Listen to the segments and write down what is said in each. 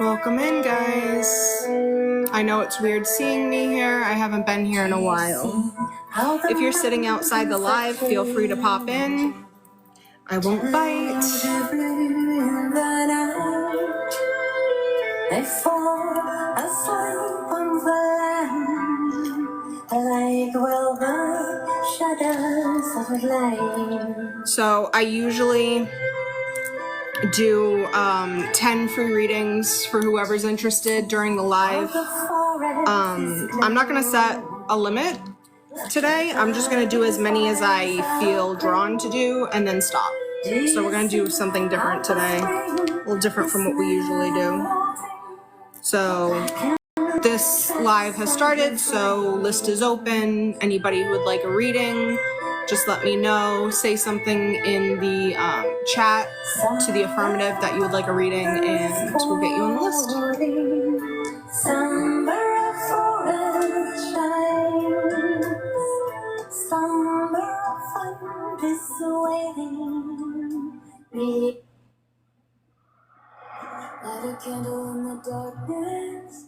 Welcome in, guys. I know it's weird seeing me here. I haven't been here in a while. If you're sitting outside the live, feel free to pop in. I won't bite. So I usually do 10 free readings for whoever's interested during the live. I'm not gonna set a limit today. I'm just gonna do as many as I feel drawn to do and then stop. So we're gonna do something different today, a little different from what we usually do. So this live has started, so list is open. Anybody who would like a reading, just let me know. Say something in the chat to the affirmative that you would like a reading, and we'll get you on the list. Light a candle in the darkness.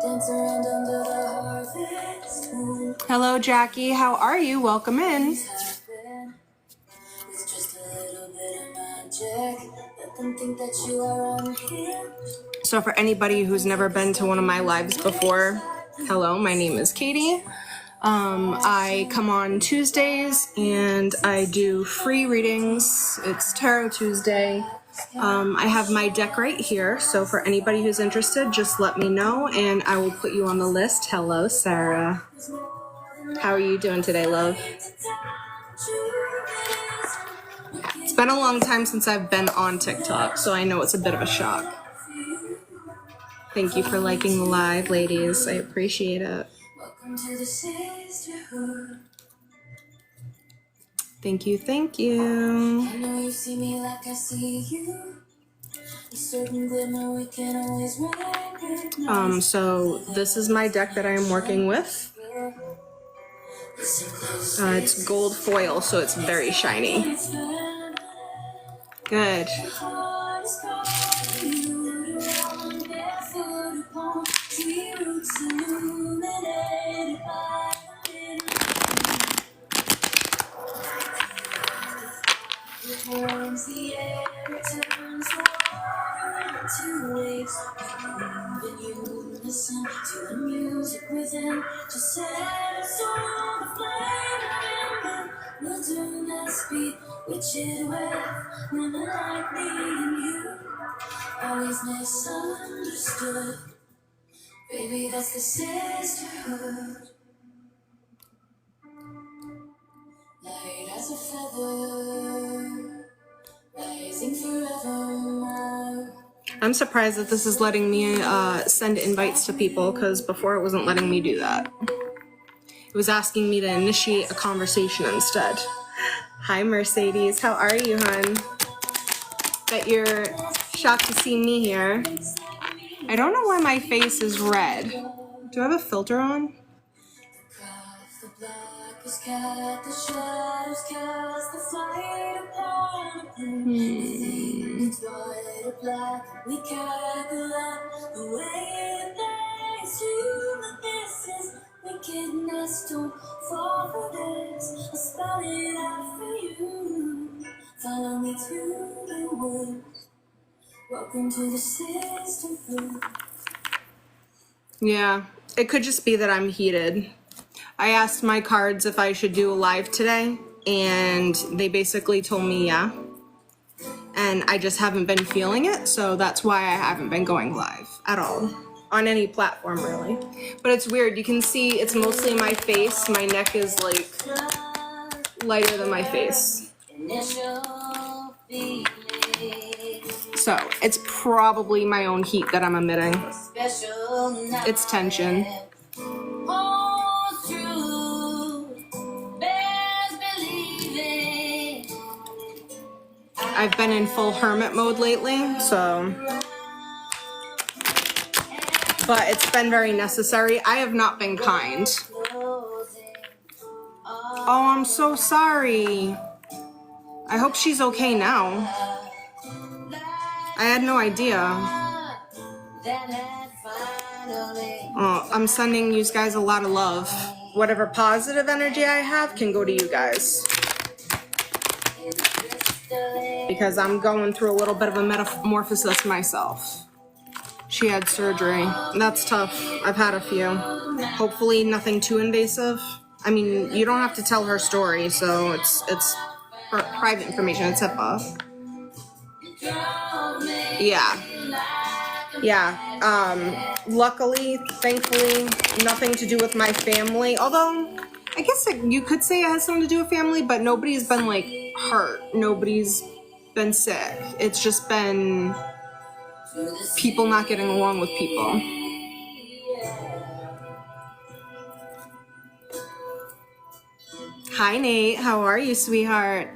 Dance around under the harvest moon. Hello, Jackie. How are you? Welcome in. With just a little bit of magic, let them think that you are unhinged. So for anybody who's never been to one of my lives before, hello, my name is Katie. I come on Tuesdays and I do free readings. It's Tarot Tuesday. I have my deck right here, so for anybody who's interested, just let me know and I will put you on the list. Hello, Sarah. How are you doing today, love? It's been a long time since I've been on TikTok, so I know it's a bit of a shock. Thank you for liking the live, ladies. I appreciate it. Welcome to the sisterhood. Thank you, thank you. I know you see me like I see you. A certain glimmer we can always recognize. So this is my deck that I am working with. It's gold foil, so it's very shiny. Good. The air turns water into waves, move in unison to the music within. Just set us on the flame, and we'll turn that speed, which it with when the light me and you always misunderstood. Baby, that's the sisterhood. Light as a feather, rising forever. I'm surprised that this is letting me send invites to people, because before it wasn't letting me do that. It was asking me to initiate a conversation instead. Hi, Mercedes. How are you, hon? Bet you're shocked to see me here. I don't know why my face is red. Do I have a filter on? Follow me to the woods. Welcome to the sisterhood. Yeah, it could just be that I'm heated. I asked my cards if I should do a live today, and they basically told me yeah. And I just haven't been feeling it, so that's why I haven't been going live at all. On any platform, really. But it's weird, you can see it's mostly my face. My neck is like lighter than my face. So it's probably my own heat that I'm emitting. It's tension. I've been in full hermit mode lately, so. But it's been very necessary. I have not been kind. Oh, I'm so sorry. I hope she's okay now. I had no idea. Oh, I'm sending you guys a lot of love. Whatever positive energy I have can go to you guys. Because I'm going through a little bit of a metamorphosis myself. She had surgery. That's tough. I've had a few. Hopefully nothing too invasive. I mean, you don't have to tell her story, so it's private information. It's HIPAA. Yeah. Luckily, thankfully, nothing to do with my family. Although, I guess you could say it has something to do with family, but nobody's been, like, hurt. Nobody's been sick. It's just been people not getting along with people. Hi, Nate. How are you, sweetheart?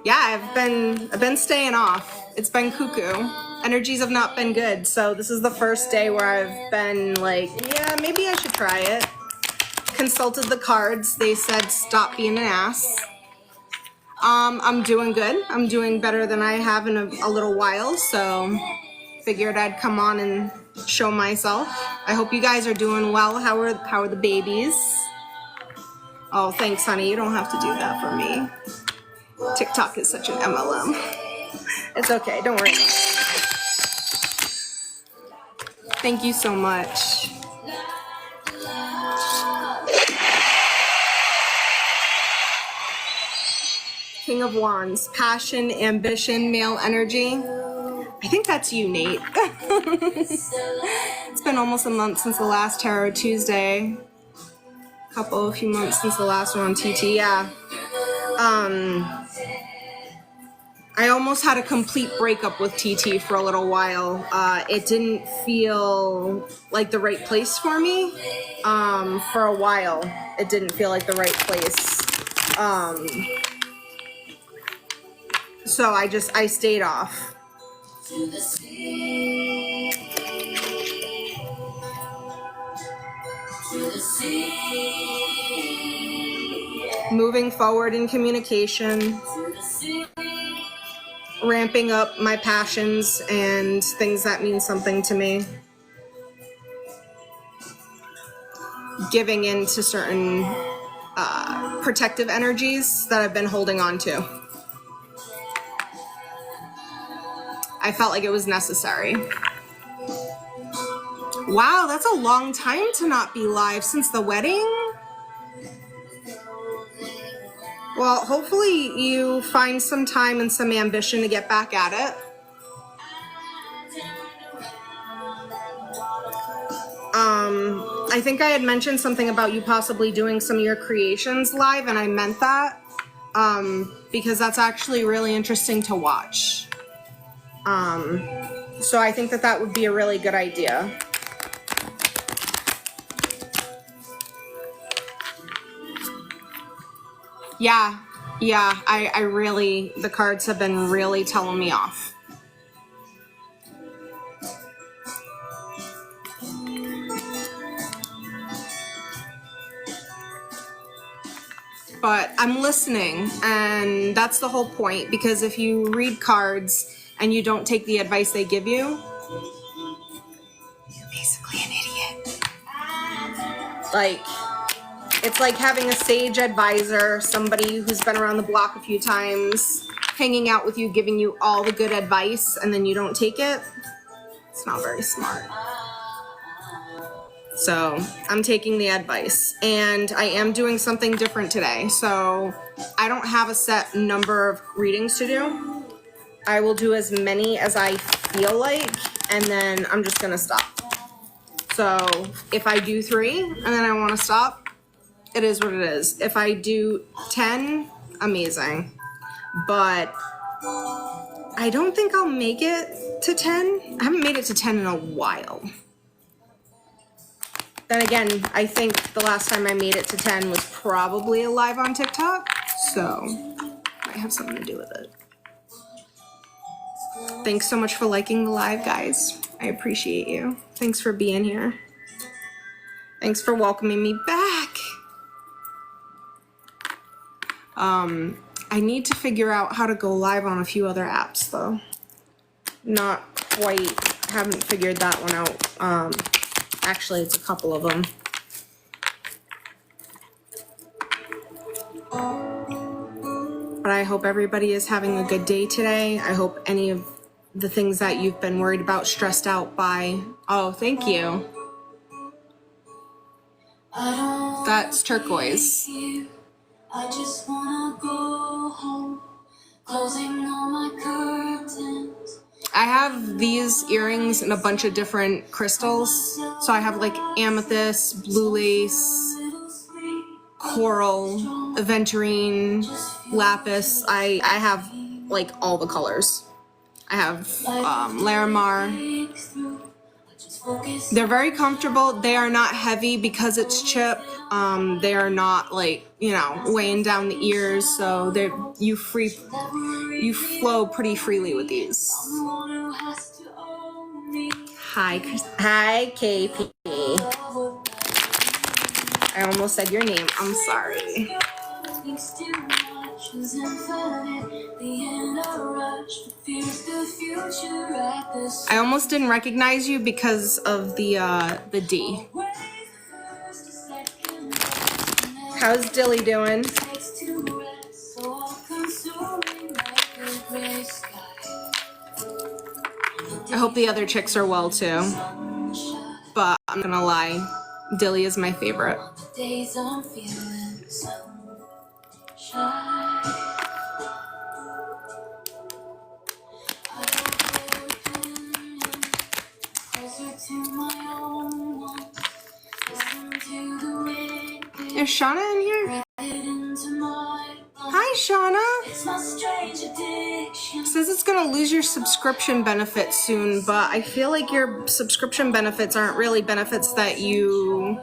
Yeah, I've been staying off. It's been cuckoo. Energies have not been good, so this is the first day where I've been like, yeah, maybe I should try it. Consulted the cards. They said stop being an ass. I'm doing good. I'm doing better than I have in a little while, so figured I'd come on and show myself. I hope you guys are doing well. How are the babies? Oh, thanks, honey. You don't have to do that for me. TikTok is such an MLM. It's okay. Don't worry. Thank you so much. King of Wands, passion, ambition, male energy. I think that's you, Nate. It's been almost a month since the last Tarot Tuesday. A few months since the last one on TT, yeah. I almost had a complete breakup with TT for a little while. It didn't feel like the right place for me. For a while, it didn't feel like the right place. So I stayed off. Moving forward in communication, ramping up my passions and things that mean something to me, giving in to certain protective energies that I've been holding on to. I felt like it was necessary. Wow, that's a long time to not be live since the wedding. Well, hopefully you find some time and some ambition to get back at it. I think I had mentioned something about you possibly doing some of your creations live, and I meant that because that's actually really interesting to watch. So I think that would be a really good idea. Yeah, I really, the cards have been really telling me off. But I'm listening, and that's the whole point, because if you read cards and you don't take the advice they give you, you're basically an idiot. Like, it's like having a sage advisor, somebody who's been around the block a few times, hanging out with you, giving you all the good advice, and then you don't take it. It's not very smart. So I'm taking the advice, and I am doing something different today. So I don't have a set number of readings to do. I will do as many as I feel like, and then I'm just gonna stop. So if I do 3 and then I want to stop, it is what it is. If I do 10, amazing. But I don't think I'll make it to 10. I haven't made it to 10 in a while. Then again, I think the last time I made it to 10 was probably live on TikTok, so might have something to do with it. Thanks so much for liking the live, guys. I appreciate you. Thanks for being here. Thanks for welcoming me back. I need to figure out how to go live on a few other apps, though. Not quite haven't figured that one out. Actually, it's a couple of them. But I hope everybody is having a good day today. I hope any of the things that you've been worried about, stressed out by. Oh, thank you. That's turquoise. I just wanna go home, closing all my curtains. I have these earrings in a bunch of different crystals. So I have like amethyst, blue lace, coral, aventurine, lapis. I have like all the colors. I have Larimar. They're very comfortable. They are not heavy because it's chip. They are not like, you know, weighing down the ears. So you flow pretty freely with these. Hi, KP. I almost said your name. I'm sorry. I almost didn't recognize you because of the D. How's Dilly doing? I hope the other chicks are well too. But I'm gonna lie, Dilly is my favorite. Is Shauna in here? Hi, Shauna. Says it's gonna lose your subscription benefits soon, but I feel like your subscription benefits aren't really benefits that you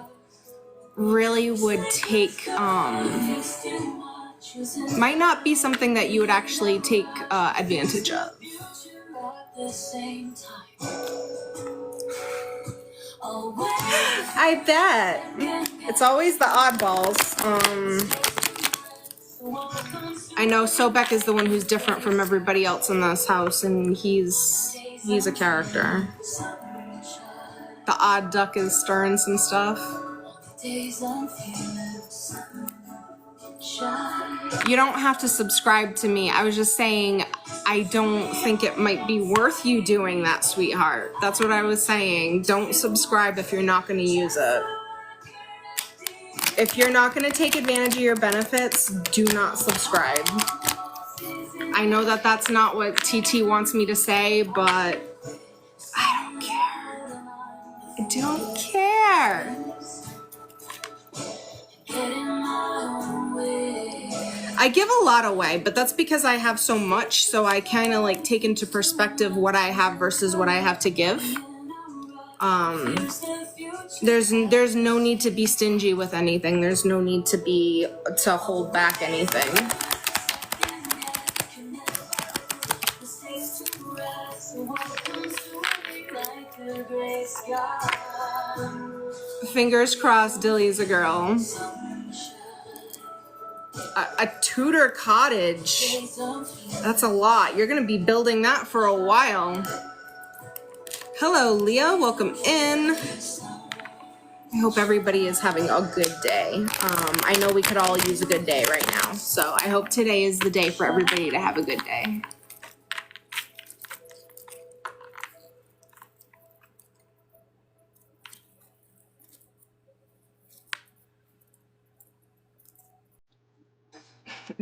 really would take. Might not be something that you would actually take advantage of. I bet. It's always the oddballs. I know Sobek is the one who's different from everybody else in this house, and he's a character. The odd duck is stirring some stuff. You don't have to subscribe to me. I was just saying I don't think it might be worth you doing that, sweetheart. That's what I was saying. Don't subscribe if you're not going to use it. If you're not going to take advantage of your benefits, do not subscribe. I know that that's not what TT wants me to say, but I don't care. I don't care. I give a lot away, but that's because I have so much, so I kind of like take into perspective what I have versus what I have to give. There's no need to be stingy with anything. There's no need to hold back anything. Fingers crossed Dilly's a girl. A Tudor cottage. That's a lot. You're going to be building that for a while. Hello, Leah. Welcome in. I hope everybody is having a good day. I know we could all use a good day right now. So I hope today is the day for everybody to have a good day.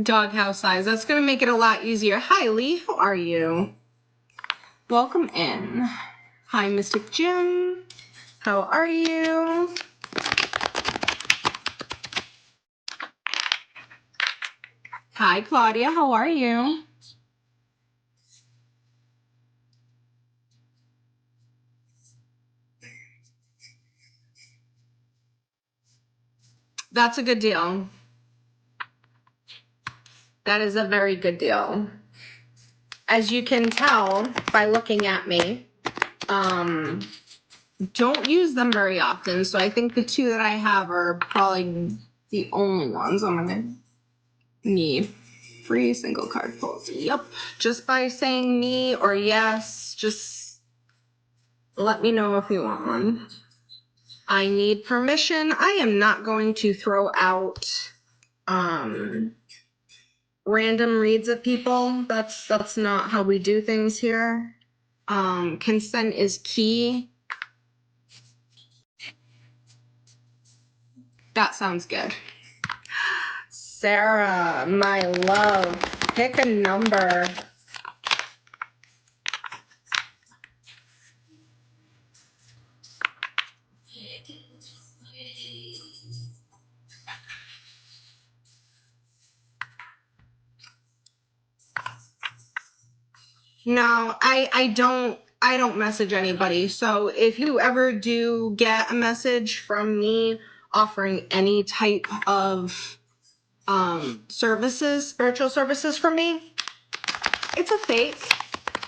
Doghouse size. That's going to make it a lot easier. Hi, Lee. How are you? Welcome in. Hi, Mystic Jim. How are you? Hi, Claudia. How are you? That's a good deal. That is a very good deal. As you can tell by looking at me, don't use them very often. So I think the two that I have are probably the only ones I'm gonna need. Free single card pulls. Yep. Just by saying me or yes, just Let me know if you want one. I need permission. I am not going to throw out random reads at people. That's not how we do things here. Consent is key. That sounds good. Sarah, my love, pick a number. No, I don't message anybody. So if you ever do get a message from me offering any type of services, spiritual services from me, it's a fake.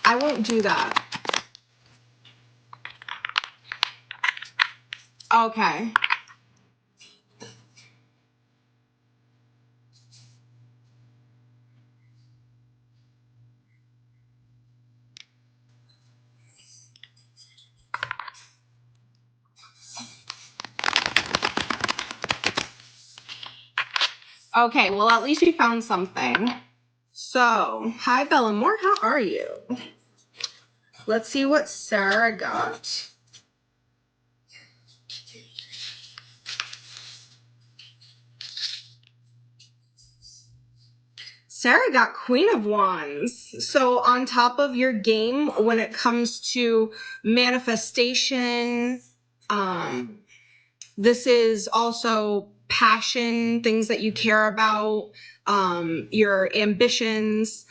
I won't do that. Okay. Okay, well, at least we found something. So, hi, Bellamore, how are you? Let's see what Sarah got. Sarah got Queen of Wands. So, on top of your game, when it comes to manifestation, this is also passion, things that you care about, your ambitions.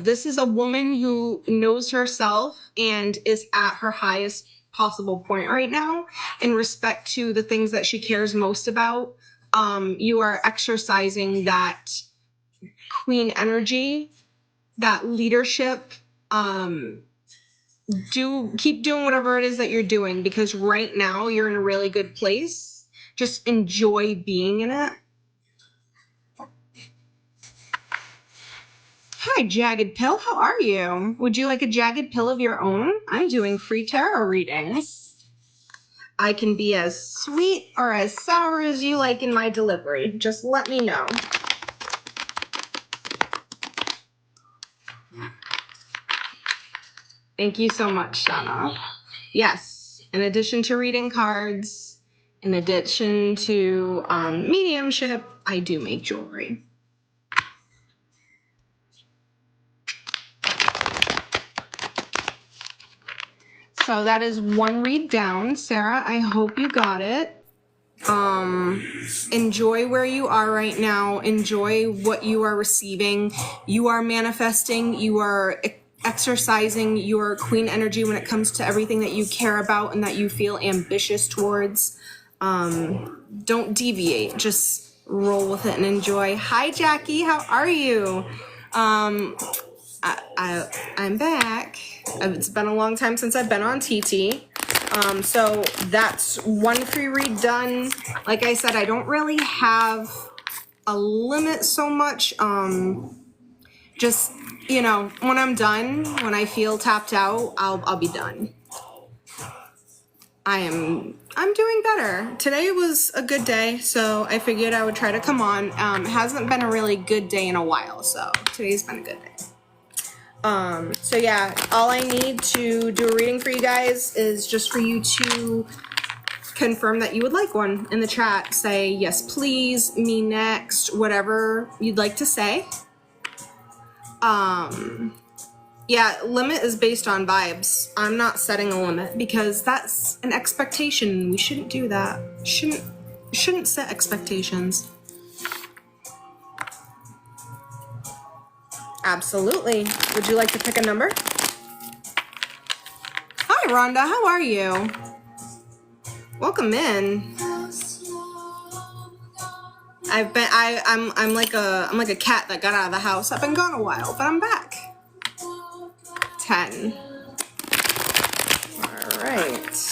This is a woman who knows herself and is at her highest possible point right now in respect to the things that she cares most about. You are exercising that queen energy, that leadership. Keep doing whatever it is that you're doing, because right now you're in a really good place. Just enjoy being in it. Hi, Jagged Pill. How are you? Would you like a jagged pill of your own? I'm doing free tarot readings. I can be as sweet or as sour as you like in my delivery. Just let me know. Thank you so much, Shauna. Yes, in addition to reading cards, in addition to mediumship, I do make jewelry. So that is one read down. Sarah, I hope you got it. Enjoy where you are right now. Enjoy what you are receiving. You are manifesting. You are exercising your queen energy when it comes to everything that you care about and that you feel ambitious towards. Don't deviate. Just roll with it and enjoy. Hi, Jackie. How are you? I'm back. It's been a long time since I've been on TT. So that's one free read done. Like I said, I don't really have a limit so much. Just, you know, when I'm done, when I feel tapped out, I'll be done. I'm doing better. Today was a good day, so I figured I would try to come on. It hasn't been a really good day in a while, so today's been a good day. So yeah, all I need to do a reading for you guys is just for you to confirm that you would like one in the chat. Say, yes, please, me next, whatever you'd like to say. Yeah, limit is based on vibes. I'm not setting a limit because that's an expectation. We shouldn't do that. Shouldn't set expectations. Absolutely. Would you like to pick a number? Hi, Rhonda. How are you? Welcome in. I'm like a cat that got out of the house. I've been gone a while, but I'm back. 10. All right.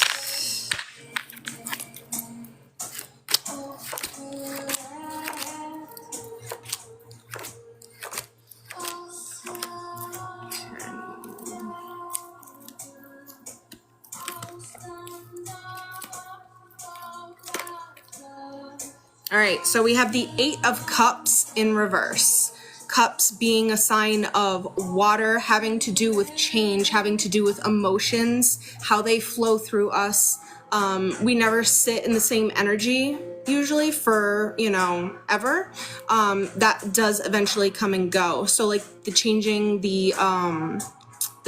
All right, so we have the Eight of Cups in reverse. Cups being a sign of water, having to do with change, having to do with emotions, how they flow through us. We never sit in the same energy usually for, you know, ever. That does eventually come and go. So like the changing, the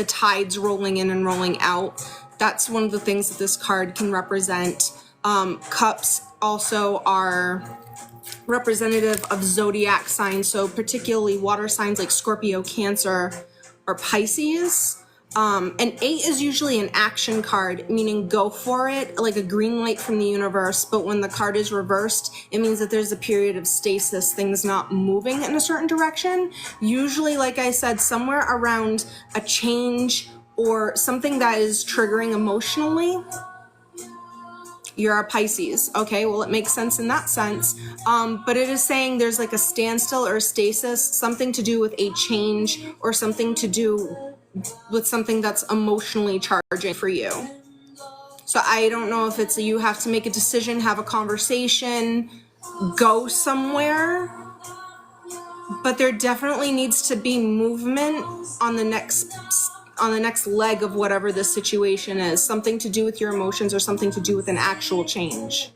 tides rolling in and rolling out, that's one of the things that this card can represent. Cups also are representative of zodiac signs, so particularly water signs like Scorpio, Cancer, or Pisces. And 8 is usually an action card, meaning go for it, like a green light from the universe. But when the card is reversed, it means that there's a period of stasis, things not moving in a certain direction. Usually, like I said, somewhere around a change or something that is triggering emotionally. You're a Pisces. Okay, well, it makes sense in that sense. But it is saying there's like a standstill or a stasis, something to do with a change or something to do with something that's emotionally charging for you. So I don't know if it's you have to make a decision, have a conversation, go somewhere, but there definitely needs to be movement on the next leg of whatever this situation is, something to do with your emotions or something to do with an actual change.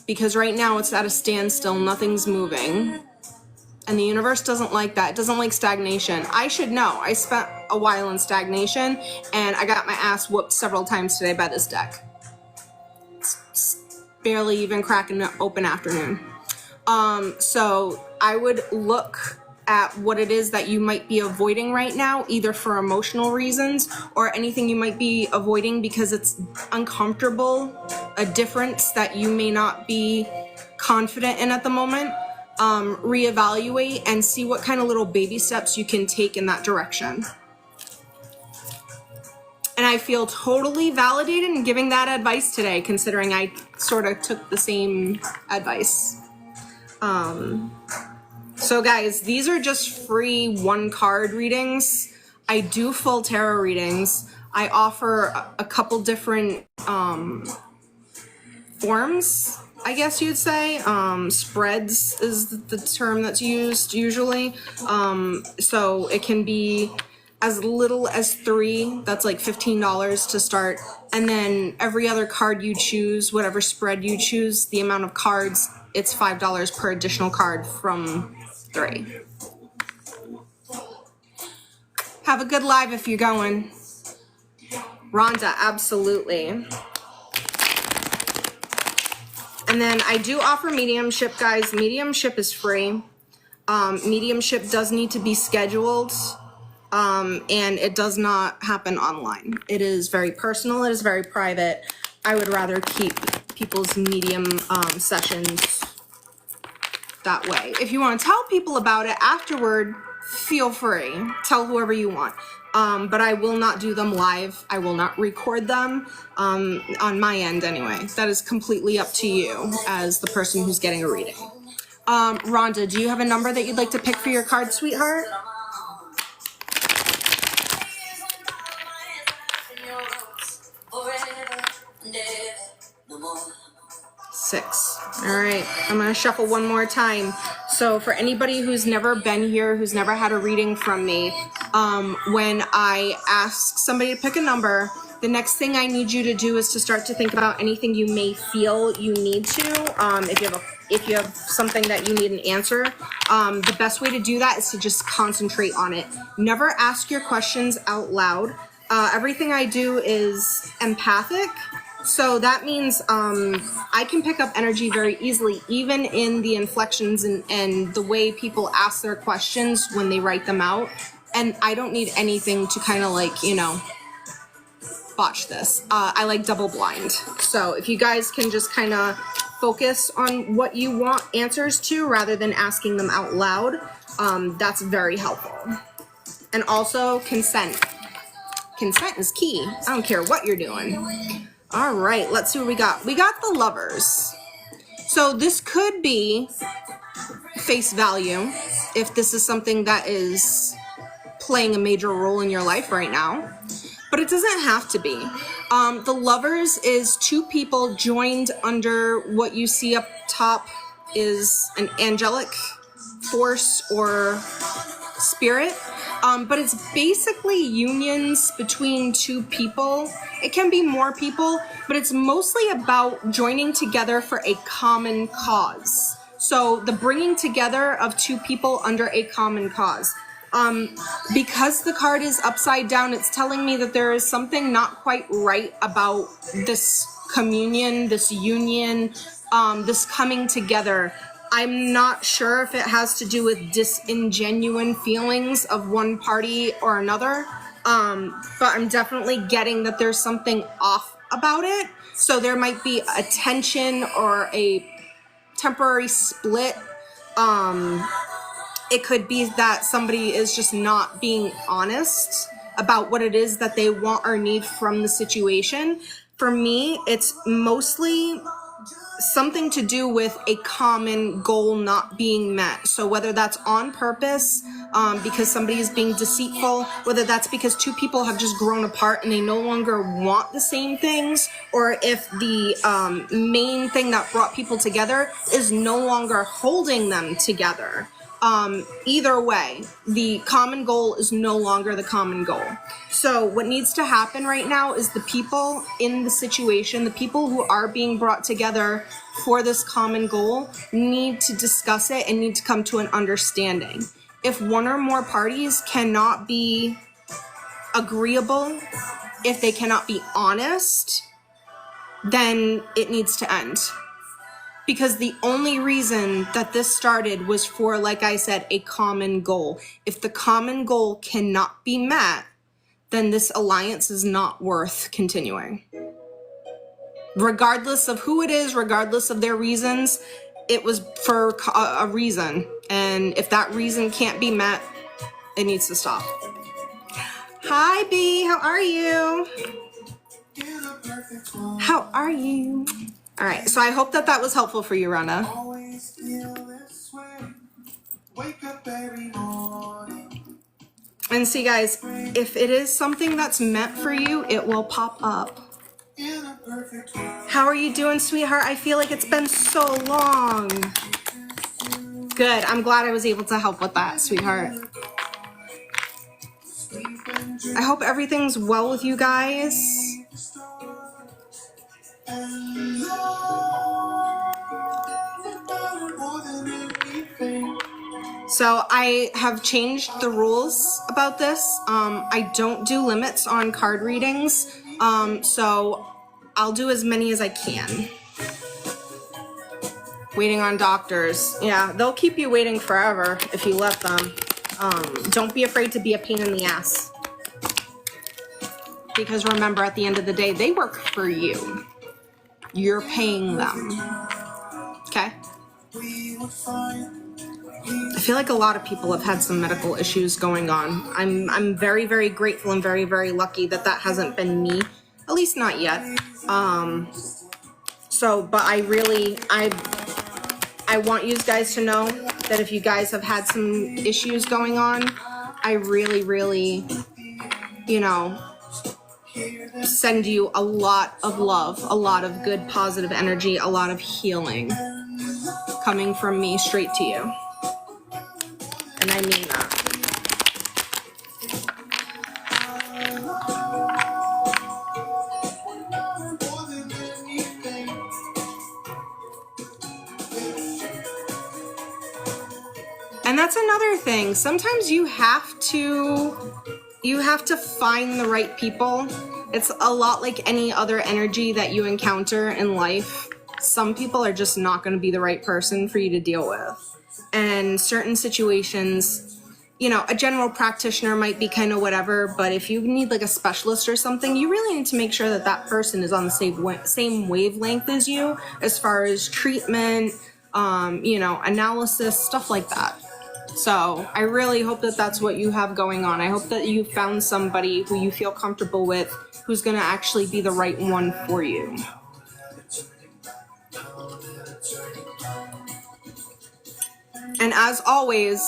Because right now it's at a standstill, nothing's moving. And the universe doesn't like that. It doesn't like stagnation. I should know. I spent a while in stagnation and I got my ass whooped several times today by this deck. It's barely even cracking an open afternoon. So I would look at what it is that you might be avoiding right now, either for emotional reasons or anything you might be avoiding because it's uncomfortable, a difference that you may not be confident in at the moment. Reevaluate and see what kind of little baby steps you can take in that direction. And I feel totally validated in giving that advice today, considering I sort of took the same advice. So guys, these are just free one card readings. I do full tarot readings. I offer a couple different forms, I guess you'd say. Spreads is the term that's used usually. So it can be as little as 3, that's like $15 to start. And then every other card you choose, whatever spread you choose, the amount of cards, it's $5 per additional card from 3. Have a good live if you're going. Rhonda, absolutely. And then I do offer mediumship, guys. Mediumship is free. Mediumship does need to be scheduled, and it does not happen online. It is very personal. It is very private. I would rather keep people's medium sessions that way. If you want to tell people about it afterward, feel free. Tell whoever you want. But I will not do them live. I will not record them on my end anyway. That is completely up to you as the person who's getting a reading. Rhonda, do you have a number that you'd like to pick for your card, sweetheart? 6. All right, I'm gonna shuffle one more time. So for anybody who's never been here, who's never had a reading from me, when I ask somebody to pick a number, the next thing I need you to do is to start to think about anything you may feel you need to. If you have something that you need an answer, the best way to do that is to just concentrate on it. Never ask your questions out loud. Everything I do is empathic. So that means I can pick up energy very easily, even in the inflections and the way people ask their questions when they write them out. And I don't need anything to kind of like, you know, botch this. I like double blind. So if you guys can just kind of focus on what you want answers to rather than asking them out loud, that's very helpful. And also consent. Consent is key. I don't care what you're doing. All right, let's see what we got. We got the Lovers. So this could be face value if this is something that is playing a major role in your life right now. but it doesn't have to be. The Lovers is two people joined under what you see up top is an angelic force or spirit. But it's basically unions between two people. It can be more people, but it's mostly about joining together for a common cause. So the bringing together of two people under a common cause. Because the card is upside down, it's telling me that there is something not quite right about this communion, this union, this coming together. I'm not sure if it has to do with disingenuine feelings of one party or another, but I'm definitely getting that there's something off about it. So there might be a tension or a temporary split. It could be that somebody is just not being honest about what it is that they want or need from the situation. For me, it's mostly something to do with a common goal not being met. So whether that's on purpose, because somebody is being deceitful, whether that's because two people have just grown apart and they no longer want the same things, or if the main thing that brought people together is no longer holding them together. Either way, the common goal is no longer the common goal. So what needs to happen right now is the people in the situation, the people who are being brought together for this common goal, need to discuss it and need to come to an understanding. If one or more parties cannot be agreeable, if they cannot be honest, then it needs to end. Because the only reason that this started was for, like I said, a common goal. If the common goal cannot be met, then this alliance is not worth continuing. Regardless of who it is, regardless of their reasons, it was for a reason. And if that reason can't be met, it needs to stop. Hi, B. How are you? How are you? All right, so I hope that that was helpful for you, Rhonda. And see, guys, if it is something that's meant for you, it will pop up. How are you doing, sweetheart? I feel like it's been so long. Good. I'm glad I was able to help with that, sweetheart. I hope everything's well with you guys. So I have changed the rules about this. I don't do limits on card readings. So I'll do as many as I can. Waiting on doctors. Yeah, they'll keep you waiting forever if you let them. Don't be afraid to be a pain in the ass. Because remember, at the end of the day, they work for you. You're paying them. Okay? I feel like a lot of people have had some medical issues going on. I'm very, very grateful and very, very lucky that that hasn't been me. At least not yet. But I want you guys to know that if you guys have had some issues going on, I really, really, send you a lot of love, a lot of good positive energy, a lot of healing coming from me straight to you. And I mean that. And that's another thing. Sometimes you have to find the right people. It's a lot like any other energy that you encounter in life. Some people are just not going to be the right person for you to deal with. And certain situations, a general practitioner might be kind of whatever, but if you need like a specialist or something, you really need to make sure that that person is on the same wavelength as you as far as treatment, analysis, stuff like that. So I really hope that that's what you have going on. I hope that you found somebody who you feel comfortable with, who's going to actually be the right one for you. And as always,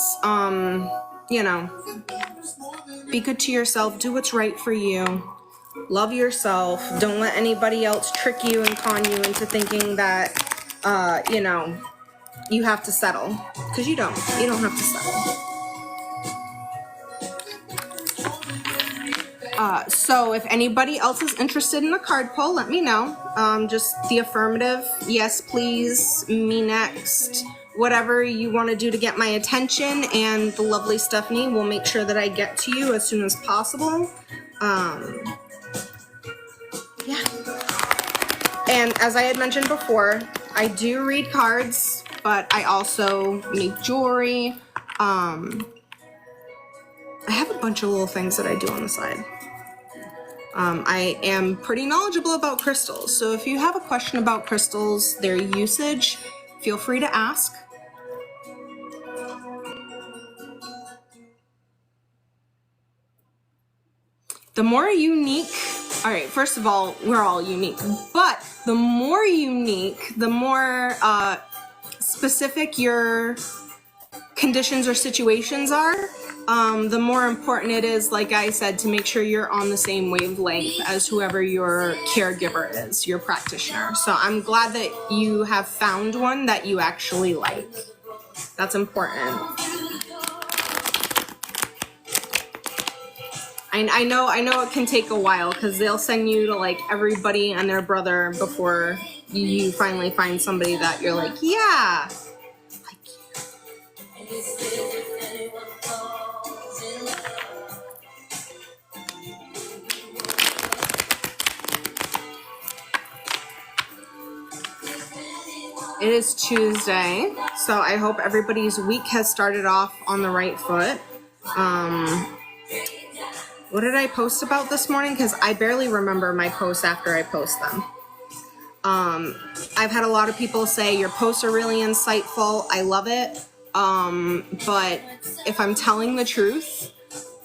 be good to yourself. Do what's right for you. Love yourself. Don't let anybody else trick you and con you into thinking that, you know, you have to settle. Because you don't. You don't have to settle. So if anybody else is interested in a card pull, let me know. Just the affirmative, yes please, me next, whatever you want to do to get my attention, and the lovely Stephanie will make sure that I get to you as soon as possible. Yeah. And as I had mentioned before, I do read cards, but I also make jewelry. I have a bunch of little things that I do on the side. I am pretty knowledgeable about crystals, so if you have a question about crystals, their usage, feel free to ask. The more unique, all right, first of all, we're all unique, but the more unique, the more specific your conditions or situations are, the more important it is, like I said, to make sure you're on the same wavelength as whoever your caregiver is, your practitioner. So I'm glad that you have found one that you actually like. That's important. I know it can take a while because they'll send you to like everybody and their brother before you finally find somebody that you're like, yeah. It is Tuesday, so I hope everybody's week has started off on the right foot. What did I post about this morning? Because I barely remember my posts after I post them. I've had a lot of people say your posts are really insightful. I love it. But if I'm telling the truth,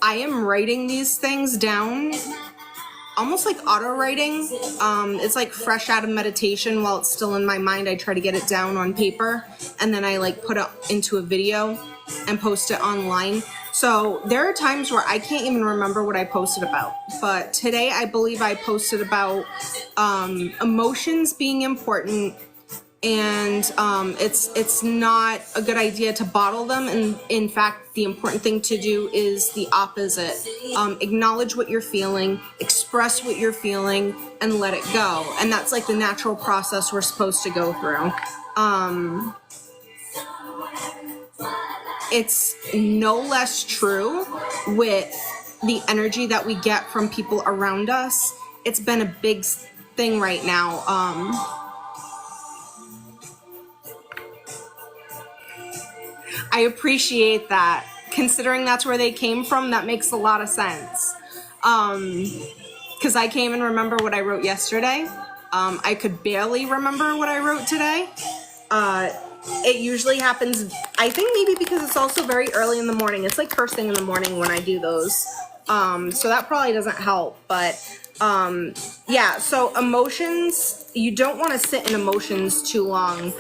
I am writing these things down almost like auto writing. It's like fresh out of meditation while it's still in my mind. I try to get it down on paper and then I like put it into a video and post it online. So there are times where I can't even remember what I posted about. But today I believe I posted about emotions being important, and it's not a good idea to bottle them. And in fact, the important thing to do is the opposite. Acknowledge what you're feeling, express what you're feeling, and let it go. And that's like the natural process we're supposed to go through. It's no less true with the energy that we get from people around us. It's been a big thing right now. I appreciate that. Considering that's where they came from, that makes a lot of sense. Because I can't even remember what I wrote yesterday. I could barely remember what I wrote today. It usually happens, I think maybe because it's also very early in the morning. It's like first thing in the morning when I do those. So that probably doesn't help. But yeah, so emotions, you don't want to sit in emotions too long.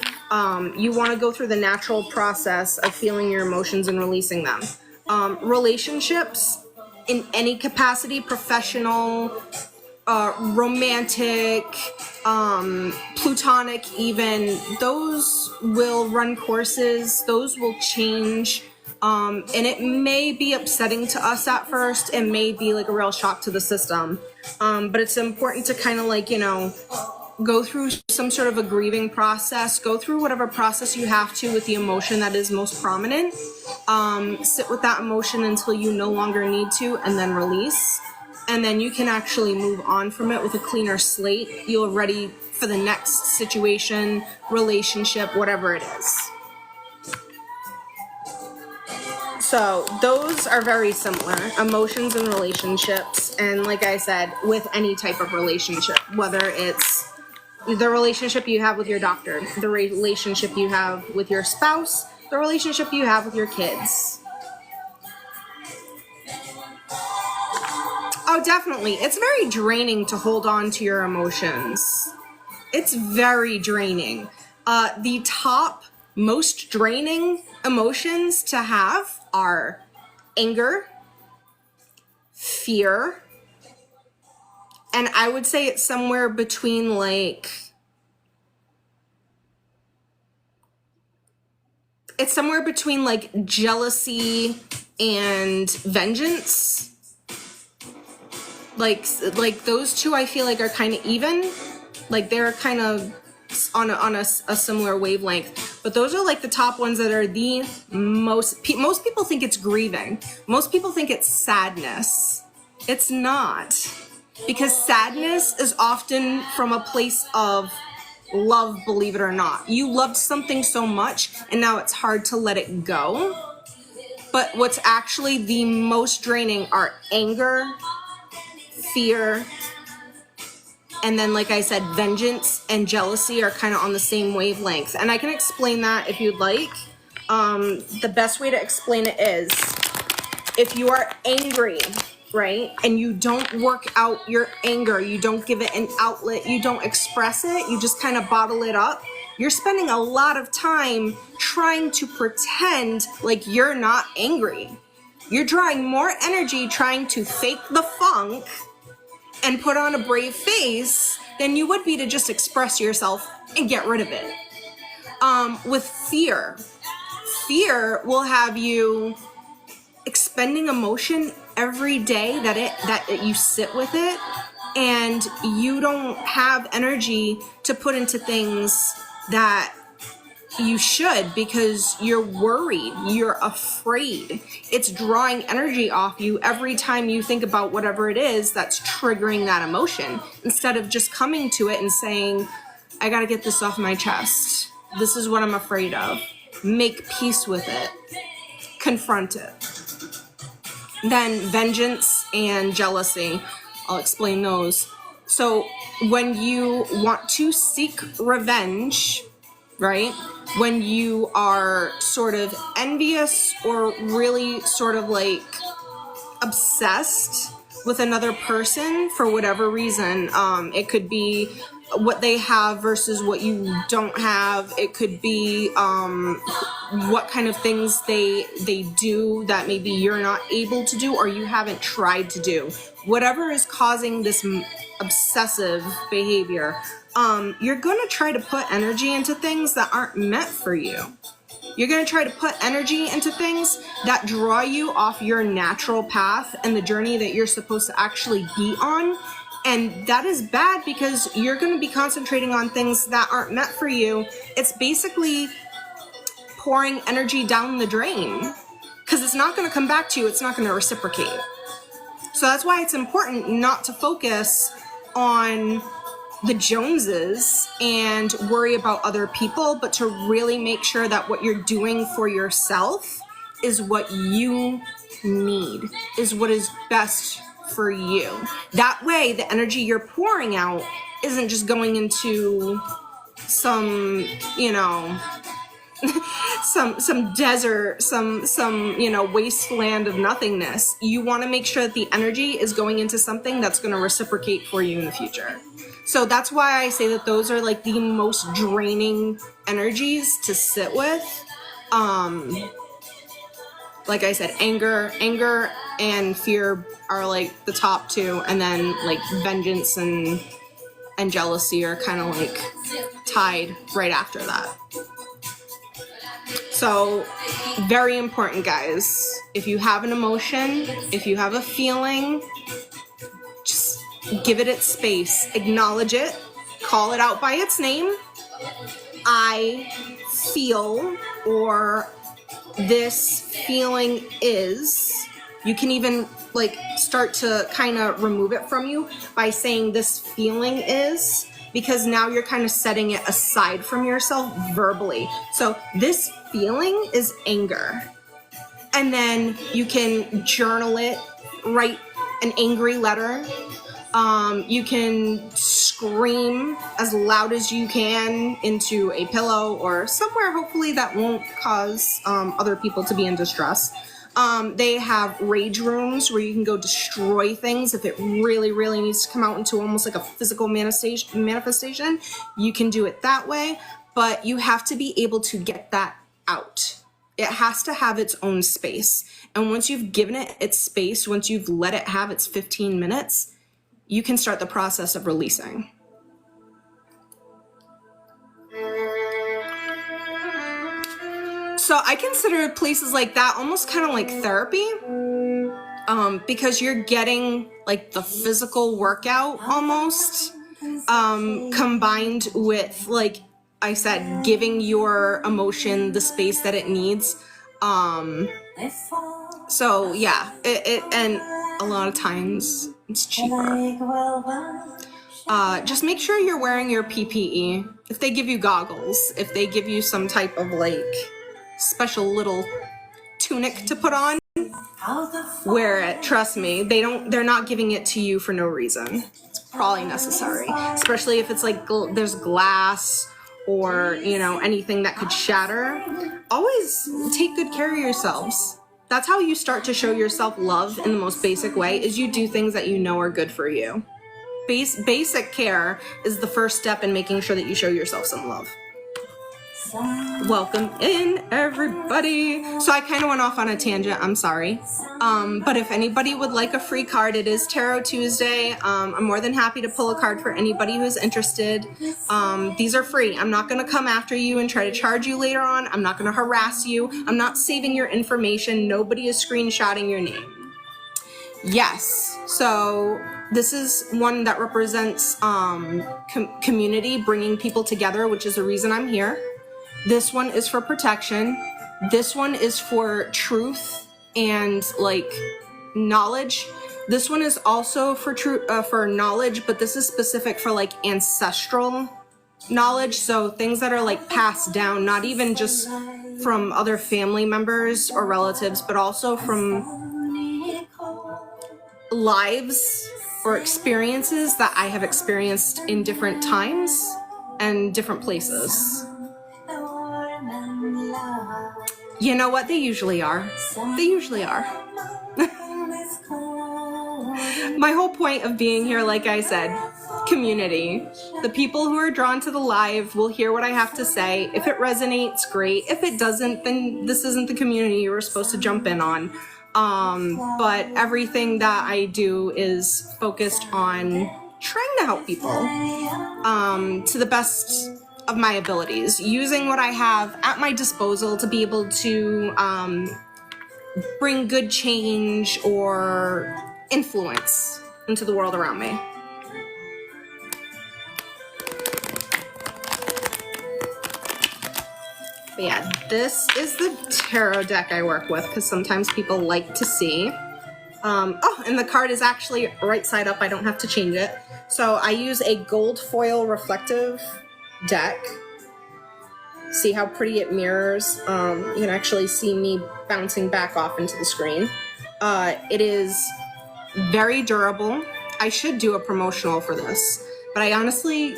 You want to go through the natural process of feeling your emotions and releasing them. Relationships in any capacity, professional, romantic, plutonic even, those will run courses, those will change. And it may be upsetting to us at first. It may be like a real shock to the system. But it's important to kind of like, you know, go through some sort of a grieving process, go through whatever process you have to with the emotion that is most prominent. Sit with that emotion until you no longer need to, and then release. And then you can actually move on from it with a cleaner slate. You're ready for the next situation, relationship, whatever it is. So those are very similar, emotions and relationships. And like I said, with any type of relationship, whether it's the relationship you have with your doctor, the relationship you have with your spouse, the relationship you have with your kids. Oh, definitely. It's very draining to hold on to your emotions. It's very draining. The top most draining emotions to have are anger, fear, And I would say it's somewhere between like, jealousy and vengeance. Like those two I feel like are kind of even. Like they're kind of on a similar wavelength. But those are like the top ones that are the most people think it's grieving. Most people think it's sadness. It's not. Because sadness is often from a place of love, believe it or not. You loved something so much and now it's hard to let it go. But what's actually the most draining are anger, fear, and then, like I said, vengeance and jealousy are kind of on the same wavelength. And I can explain that if you'd like. The best way to explain it is, if you are angry, right, and you don't work out your anger, you don't give it an outlet, you don't express it, you just kind of bottle it up, you're spending a lot of time trying to pretend like you're not angry. You're drawing more energy trying to fake the funk and put on a brave face than you would be to just express yourself and get rid of it. With fear will have you expending emotion every day that you sit with it, and you don't have energy to put into things that you should because you're worried, you're afraid. It's drawing energy off you every time you think about whatever it is that's triggering that emotion, instead of just coming to it and saying, I gotta get this off my chest. This is what I'm afraid of. Make peace with it. Confront it. Then vengeance and jealousy, I'll explain those. So when you want to seek revenge, right? When you are sort of envious or really sort of like obsessed with another person for whatever reason, it could be what they have versus what you don't have. It could be what kind of things they do that maybe you're not able to do or you haven't tried to do. Whatever is causing this obsessive behavior, you're going to try to put energy into things that aren't meant for you. You're going to try to put energy into things that draw you off your natural path and the journey that you're supposed to actually be on. And that is bad because you're going to be concentrating on things that aren't meant for you. It's basically pouring energy down the drain because it's not going to come back to you. It's not going to reciprocate. So that's why it's important not to focus on the Joneses and worry about other people, but to really make sure that what you're doing for yourself is what you need, is what is best for you. That way, the energy you're pouring out isn't just going into some, some desert, some wasteland of nothingness. You want to make sure that the energy is going into something that's going to reciprocate for you in the future. So that's why I say that those are like the most draining energies to sit with. Like I said, anger and fear are like the top two, and then like vengeance and jealousy are kind of like tied right after that. So very important, guys. If you have an emotion, if you have a feeling, just give it its space, acknowledge it, call it out by its name. I feel, or this feeling is. You can even like start to kind of remove it from you by saying this feeling is, because now you're kind of setting it aside from yourself verbally. So this feeling is anger. And then you can journal it, write an angry letter. You can scream as loud as you can into a pillow or somewhere hopefully that won't cause other people to be in distress. They have rage rooms where you can go destroy things if it really, really needs to come out into almost like a physical manifestation. You can do it that way, but you have to be able to get that out. It has to have its own space. And once you've given it its space, once you've let it have its 15 minutes, you can start the process of releasing. So I consider places like that almost kind of like therapy, because you're getting like the physical workout almost, combined with, like I said, giving your emotion the space that it needs. So yeah, and a lot of times it's cheaper. Just make sure you're wearing your PPE. If they give you goggles, if they give you some type of like special little tunic to put on, wear it. Trust me, they're not giving it to you for no reason. It's probably necessary, especially if it's like there's glass or, you know, anything that could shatter. Always take good care of yourselves. That's how you start to show yourself love in the most basic way, is you do things that you know are good for you. Basic care is the first step in making sure that you show yourself some love. Welcome in, everybody. So I kind of went off on a tangent, I'm sorry. But if anybody would like a free card, it is Tarot Tuesday. I'm more than happy to pull a card for anybody who's interested. These are free. I'm not going to come after you and try to charge you later on. I'm not going to harass you. I'm not saving your information. Nobody is screenshotting your name. Yes, so this is one that represents community, bringing people together, which is the reason I'm here. This one is for protection. This one is for truth and like knowledge. This one is also for knowledge, but this is specific for like ancestral knowledge. So things that are like passed down, not even just from other family members or relatives, but also from lives or experiences that I have experienced in different times and different places. You know what? They usually are. They usually are. My whole point of being here, like I said, community. The people who are drawn to the live will hear what I have to say. If it resonates, great. If it doesn't, then this isn't the community you were supposed to jump in on. But everything that I do is focused on trying to help people to the best of my abilities, using what I have at my disposal to be able to bring good change or influence into the world around me. But yeah, this is the tarot deck I work with, because sometimes people like to see. Oh, and the card is actually right side up. I don't have to change it. So I use a gold foil reflective deck. See how pretty it mirrors? You can actually see me bouncing back off into the screen. It is very durable. I should do a promotional for this, but I honestly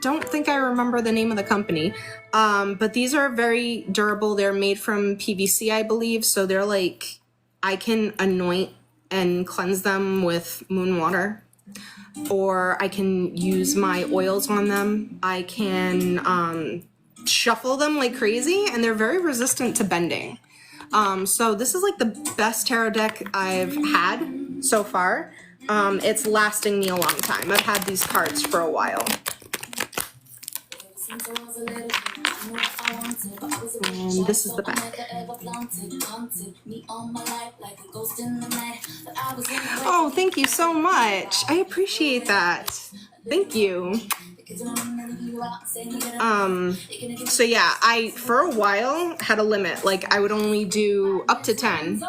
don't think I remember the name of the company. But these are very durable. They're made from PVC, I believe. So they're like, I can anoint and cleanse them with moon water, or I can use my oils on them. I can shuffle them like crazy, and they're very resistant to bending. So this is like the best tarot deck I've had so far. It's lasting me a long time. I've had these cards for a while. And this is the back. Oh, thank you so much. I appreciate that. Thank you. So yeah, I for a while had a limit. Like I would only do up to 10.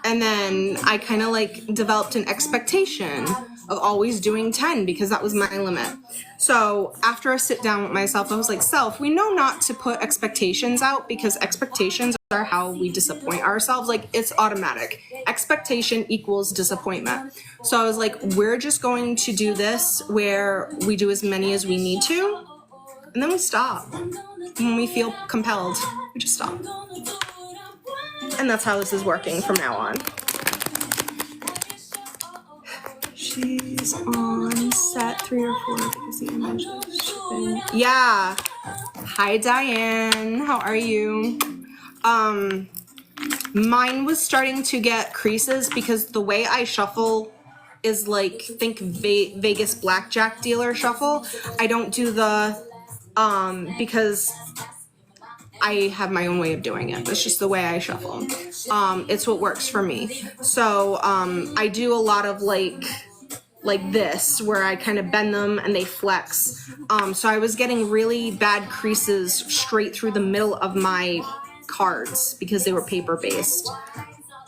And then I kind of like developed an expectation of always doing 10 because that was my limit. So after I sit down with myself, I was like, self, we know not to put expectations out because expectations are how we disappoint ourselves. Like it's automatic. Expectation equals disappointment. So I was like, we're just going to do this where we do as many as we need to. And then we stop. When we feel compelled, we just stop. And that's how this is working from now on. She's on set 3 or 4 because the image is shipping. Yeah. Hi, Diane. How are you? Mine was starting to get creases because the way I shuffle is like, think Vegas blackjack dealer shuffle. I don't do the, because I have my own way of doing it. It's just the way I shuffle. It's what works for me. So I do a lot of like this, where I kind of bend them and they flex. So I was getting really bad creases straight through the middle of my cards because they were paper based.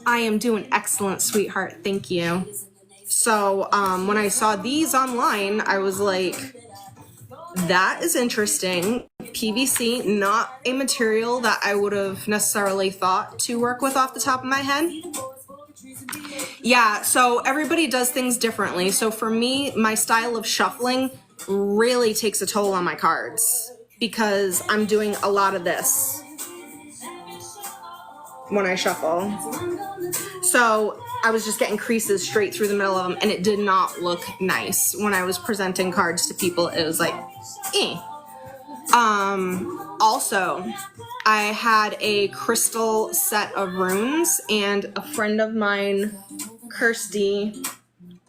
I am doing excellent, sweetheart. Thank you. So when I saw these online, I was like, that is interesting. PVC, not a material that I would have necessarily thought to work with off the top of my head. Yeah, so everybody does things differently. So for me, my style of shuffling really takes a toll on my cards because I'm doing a lot of this when I shuffle. So I was just getting creases straight through the middle of them, and it did not look nice. When I was presenting cards to people, it was like, eh. Also, I had a crystal set of runes, and a friend of mine, Kirsty,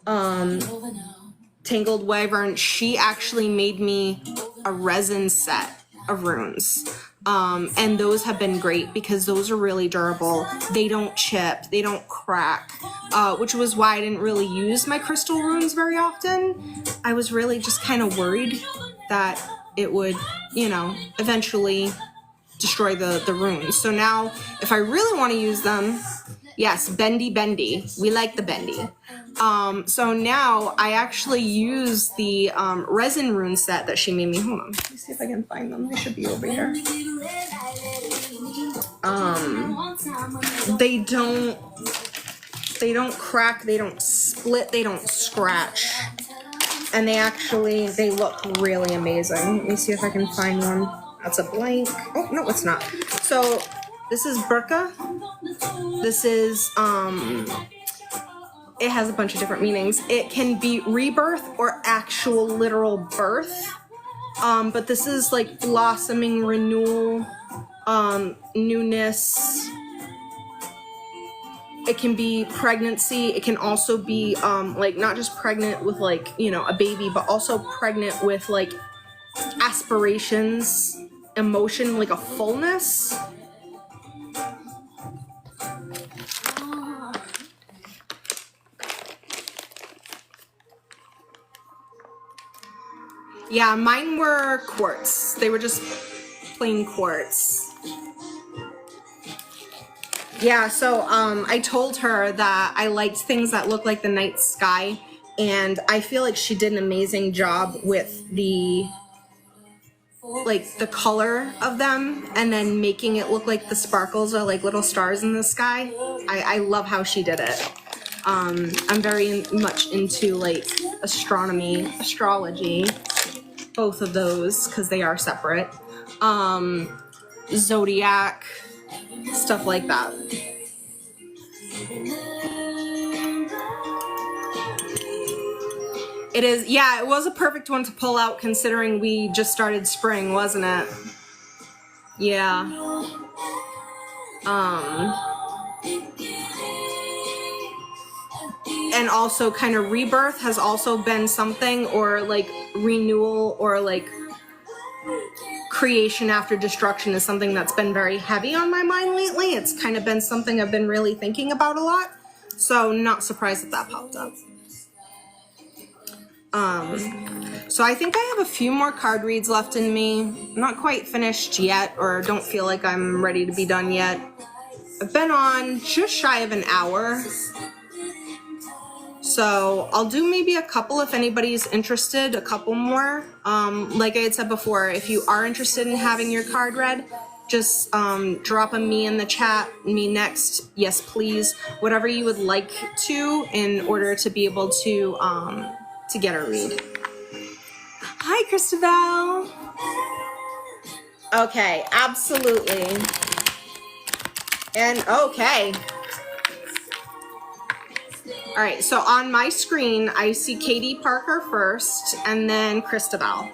Tangled Wyvern, she actually made me a resin set of runes. And those have been great because those are really durable. They don't chip, they don't crack, which was why I didn't really use my crystal runes very often. I was really just kind of worried that it would, you know, eventually destroy the runes. So now if I really want to use them, yes, bendy. We like the bendy. So now I actually use the resin rune set that she made me. Hold on, let me see if I can find them. They should be over here. They don't crack, they don't split, they don't scratch. And they look really amazing. Let me see if I can find one. That's a blank. Oh, no, it's not. So this is Burka. This is, it has a bunch of different meanings. It can be rebirth or actual literal birth. But this is like blossoming, renewal, newness. It can be pregnancy. It can also be like not just pregnant with like, you know, a baby, but also pregnant with like aspirations, emotion, like a fullness. Yeah, mine were quartz. They were just plain quartz. Yeah, so I told her that I liked things that look like the night sky, and I feel like she did an amazing job with the color of them and then making it look like the sparkles are like little stars in the sky. I love how she did it. I'm very much into like astronomy, astrology, both of those because they are separate. Zodiac, stuff like that. It is, yeah, it was a perfect one to pull out considering we just started spring, wasn't it? Yeah. And also kind of rebirth has also been something, or like renewal, or like creation after destruction is something that's been very heavy on my mind lately. It's kind of been something I've been really thinking about a lot. So not surprised that that popped up. So I think I have a few more card reads left in me. I'm not quite finished yet, or don't feel like I'm ready to be done yet. I've been on just shy of an hour. So I'll do maybe a couple if anybody's interested, a couple more. Like I had said before, if you are interested in having your card read, just drop a me in the chat, me next, yes please, whatever you would like to in order to be able to get a read. Hi, Christabel. Okay, absolutely. And okay. All right, so on my screen, I see Katie Parker first, and then Christabel.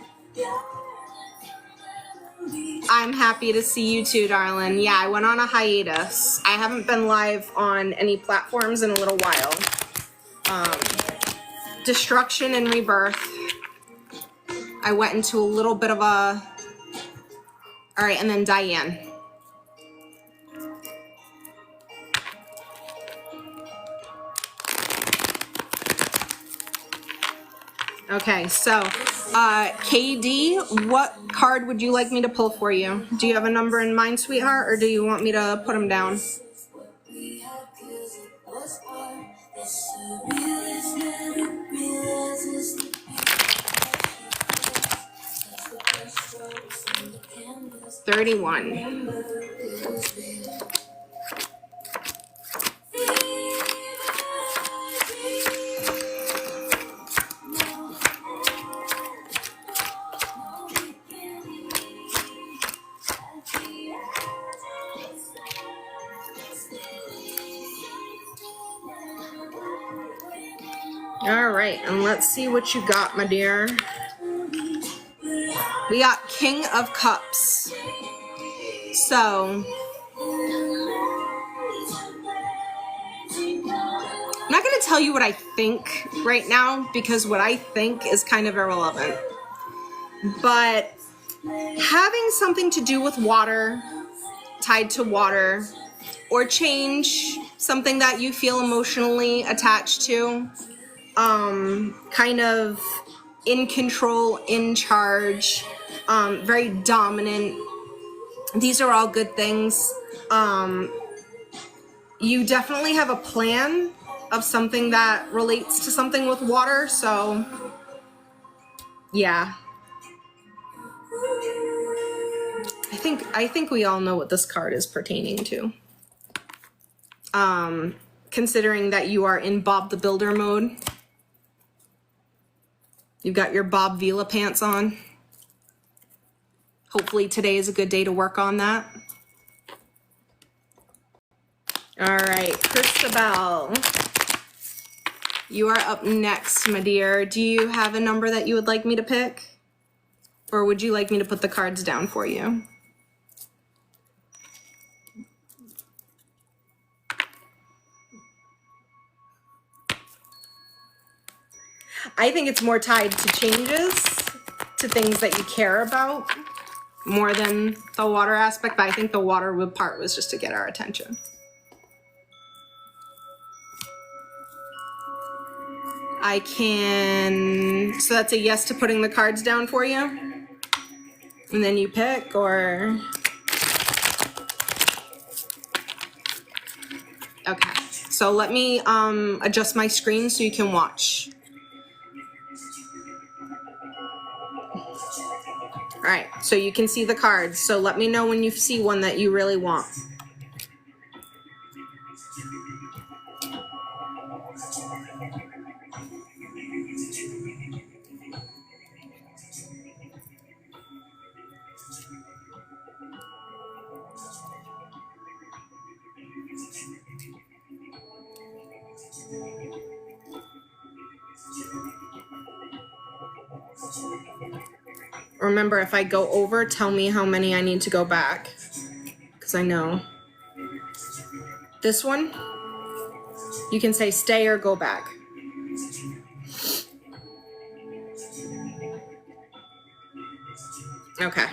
I'm happy to see you too, darling. Yeah, I went on a hiatus. I haven't been live on any platforms in a little while. destruction and rebirth. I went into a little bit of a... All right, and then Diane. Okay, so KD, what card would you like me to pull for you? Do you have a number in mind, sweetheart, or do you want me to put them down? $31. All right, and let's see what you got, my dear. We got King of Cups. So, I'm not going to tell you what I think right now because what I think is kind of irrelevant. But having something to do with water, tied to water, or change, something that you feel emotionally attached to, kind of in control, in charge, very dominant. These are all good things. You definitely have a plan of something that relates to something with water, so yeah. I think we all know what this card is pertaining to. Considering that you are in Bob the Builder mode. You've got your Bob Vila pants on. Hopefully today is a good day to work on that. All right, Christabel. You are up next, my dear. Do you have a number that you would like me to pick? Or would you like me to put the cards down for you? I think it's more tied to changes, to things that you care about, more than the water aspect, but I think the water part was just to get our attention. I can, so that's a yes to putting the cards down for you? And then you pick, or? Okay, so let me adjust my screen so you can watch. All right, so you can see the cards. So let me know when you see one that you really want. Remember, if I go over, tell me how many I need to go back, because I know. This one, you can say stay or go back. Okay.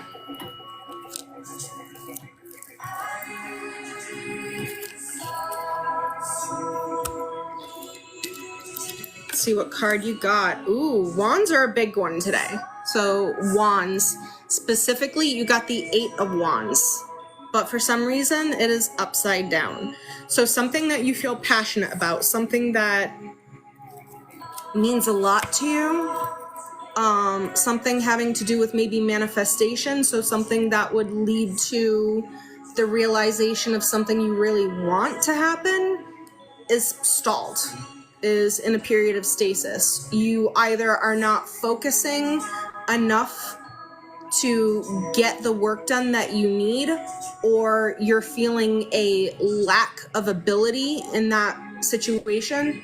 Let's see what card you got. Ooh, wands are a big one today. So wands, specifically you got the 8 of wands, but for some reason it is upside down. So something that you feel passionate about, something that means a lot to you, something having to do with maybe manifestation, so something that would lead to the realization of something you really want to happen, is stalled, is in a period of stasis. You either are not focusing enough to get the work done that you need, or you're feeling a lack of ability in that situation.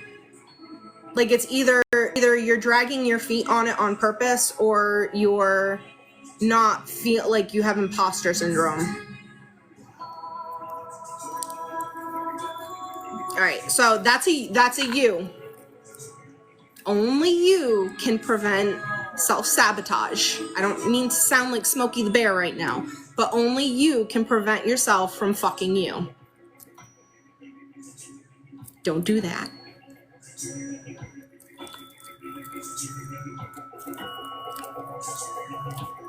Like it's either you're dragging your feet on it on purpose, or you're not feel like you have imposter syndrome. All right, so that's a you. only you can prevent self-sabotage. I don't mean to sound like Smokey the Bear right now, but only you can prevent yourself from fucking you. Don't do that.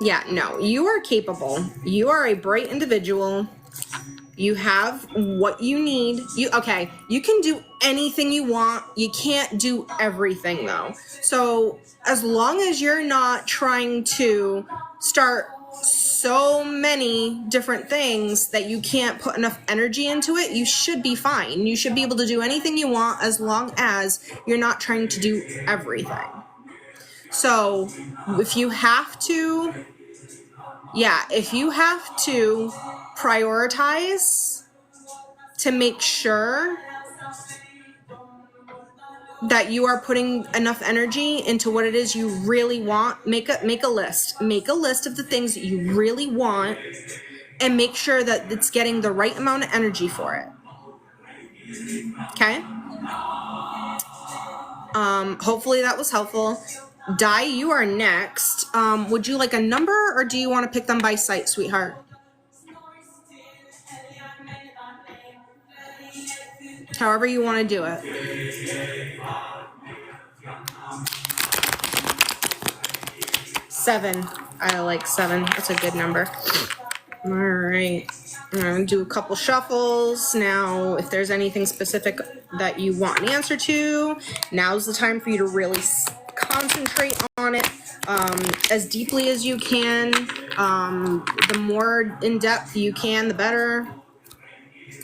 Yeah, no, you are capable. You are a bright individual. You have what you need. You can do anything you want. You can't do everything though. So as long as you're not trying to start so many different things that you can't put enough energy into it, you should be fine. You should be able to do anything you want as long as you're not trying to do everything. So if you have to prioritize to make sure that you are putting enough energy into what it is you really want, make a list. Make a list of the things that you really want and make sure that it's getting the right amount of energy for it. Okay? Hopefully that was helpful. Di, you are next. Would you like a number or do you want to pick them by sight, sweetheart? However you want to do it. Seven. I like 7. That's a good number. All right. I'm going to do a couple shuffles. Now, if there's anything specific that you want an answer to, now's the time for you to really concentrate on it as deeply as you can. The more in depth you can, the better.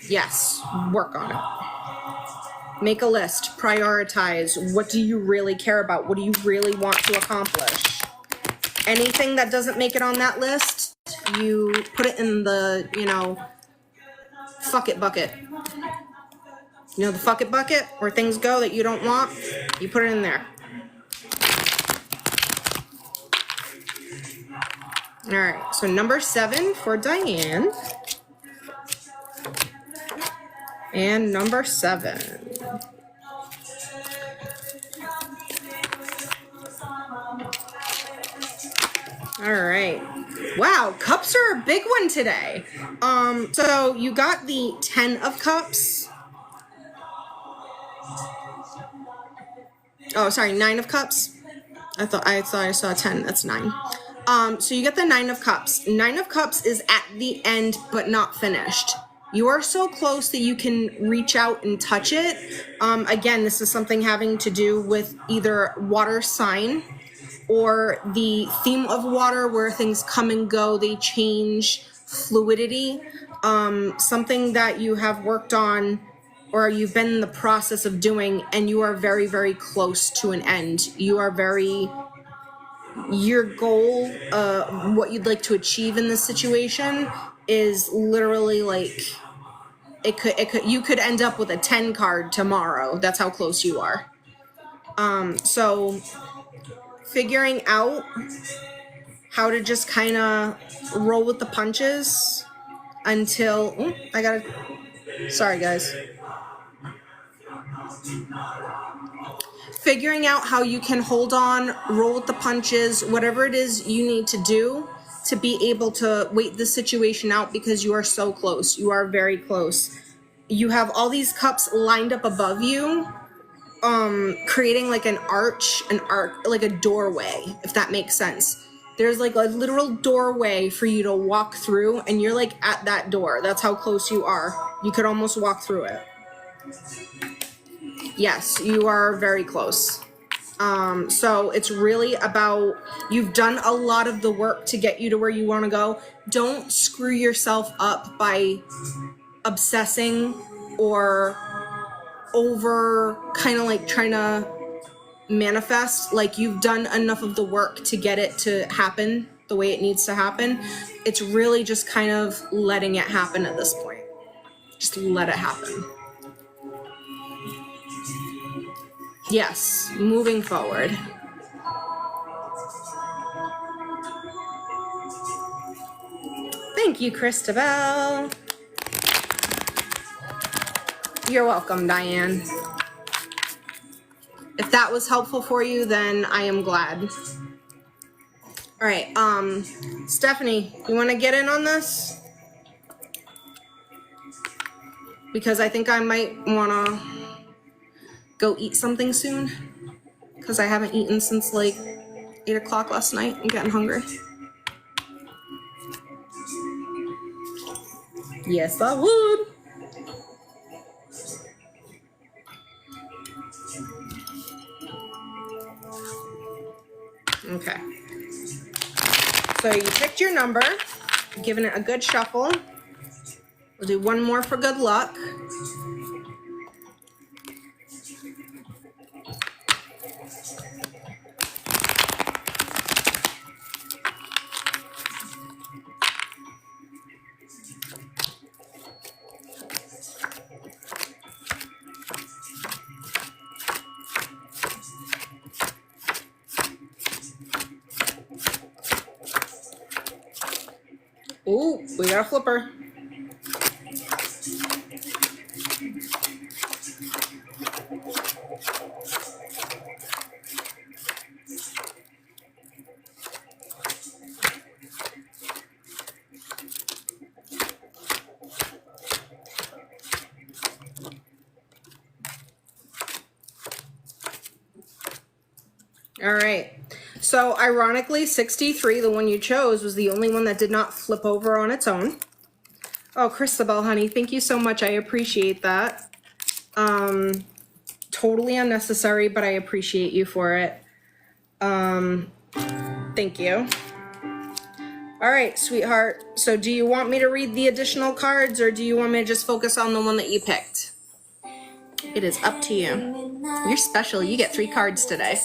Yes, work on it. Make a list, prioritize. What do you really care about? What do you really want to accomplish? Anything that doesn't make it on that list, you put it in the, fuck it bucket. You know the fuck it bucket where things go that you don't want? You put it in there. All right, so number 7 for Diane. And number 7. All right. Wow, cups are a big one today. So you got the 10 of cups. Oh, sorry, 9 of cups. I thought I saw 10. That's 9. So you get the 9 of cups. 9 of cups is at the end, but not finished. You are so close that you can reach out and touch it. Again, this is something having to do with either water sign or the theme of water where things come and go, they change, fluidity. Something that you have worked on or you've been in the process of doing and you are very, very close to an end. Your goal, what you'd like to achieve in this situation is literally like, you could end up with a 10 card tomorrow. That's how close you are. So figuring out how to just kind of roll with the punches until, sorry guys. Figuring out how you can hold on, roll with the punches, whatever it is you need to do to be able to wait the situation out because you are so close. You are very close. You have all these cups lined up above you, creating like an arch, like a doorway, if that makes sense. There's like a literal doorway for you to walk through and you're like at that door. That's how close you are. You could almost walk through it. Yes, you are very close. So it's really about, you've done a lot of the work to get you to where you want to go. Don't screw yourself up by obsessing or over kind of like trying to manifest. Like you've done enough of the work to get it to happen the way it needs to happen. It's really just kind of letting it happen at this point. Just let it happen. Yes, moving forward. Thank you, Christabel. You're welcome, Diane. If that was helpful for you, then I am glad. All right, Stephanie, you want to get in on this? Because I think I might want to go eat something soon, because I haven't eaten since like 8 o'clock last night. I'm getting hungry. Yes, I would. Okay. So you picked your number, giving it a good shuffle. We'll do one more for good luck. Ooh, we got a flipper. All right. So ironically, 63, the one you chose, was the only one that did not flip over on its own. Oh, Christabel, honey, thank you so much. I appreciate that. Totally unnecessary, but I appreciate you for it. Thank you. All right, sweetheart. So do you want me to read the additional cards, or do you want me to just focus on the one that you picked? It is up to you. You're special. You get 3 cards today.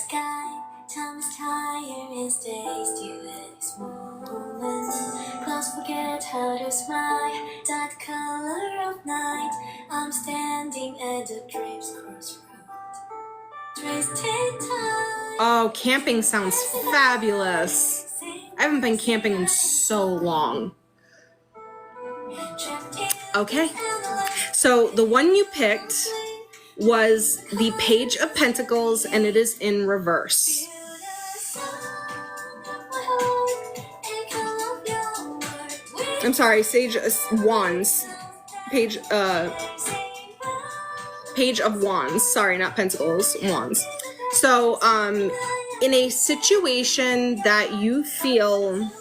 Forget how to smile, that color of night. I'm standing at the dream's crossroad. Oh, camping sounds fabulous. I haven't been camping in so long. Okay, so the one you picked was the Page of Pentacles, and it is in reverse. I'm sorry, Sage Wands. Page of Wands. Sorry, not Pentacles, Wands. So, in a situation that you feel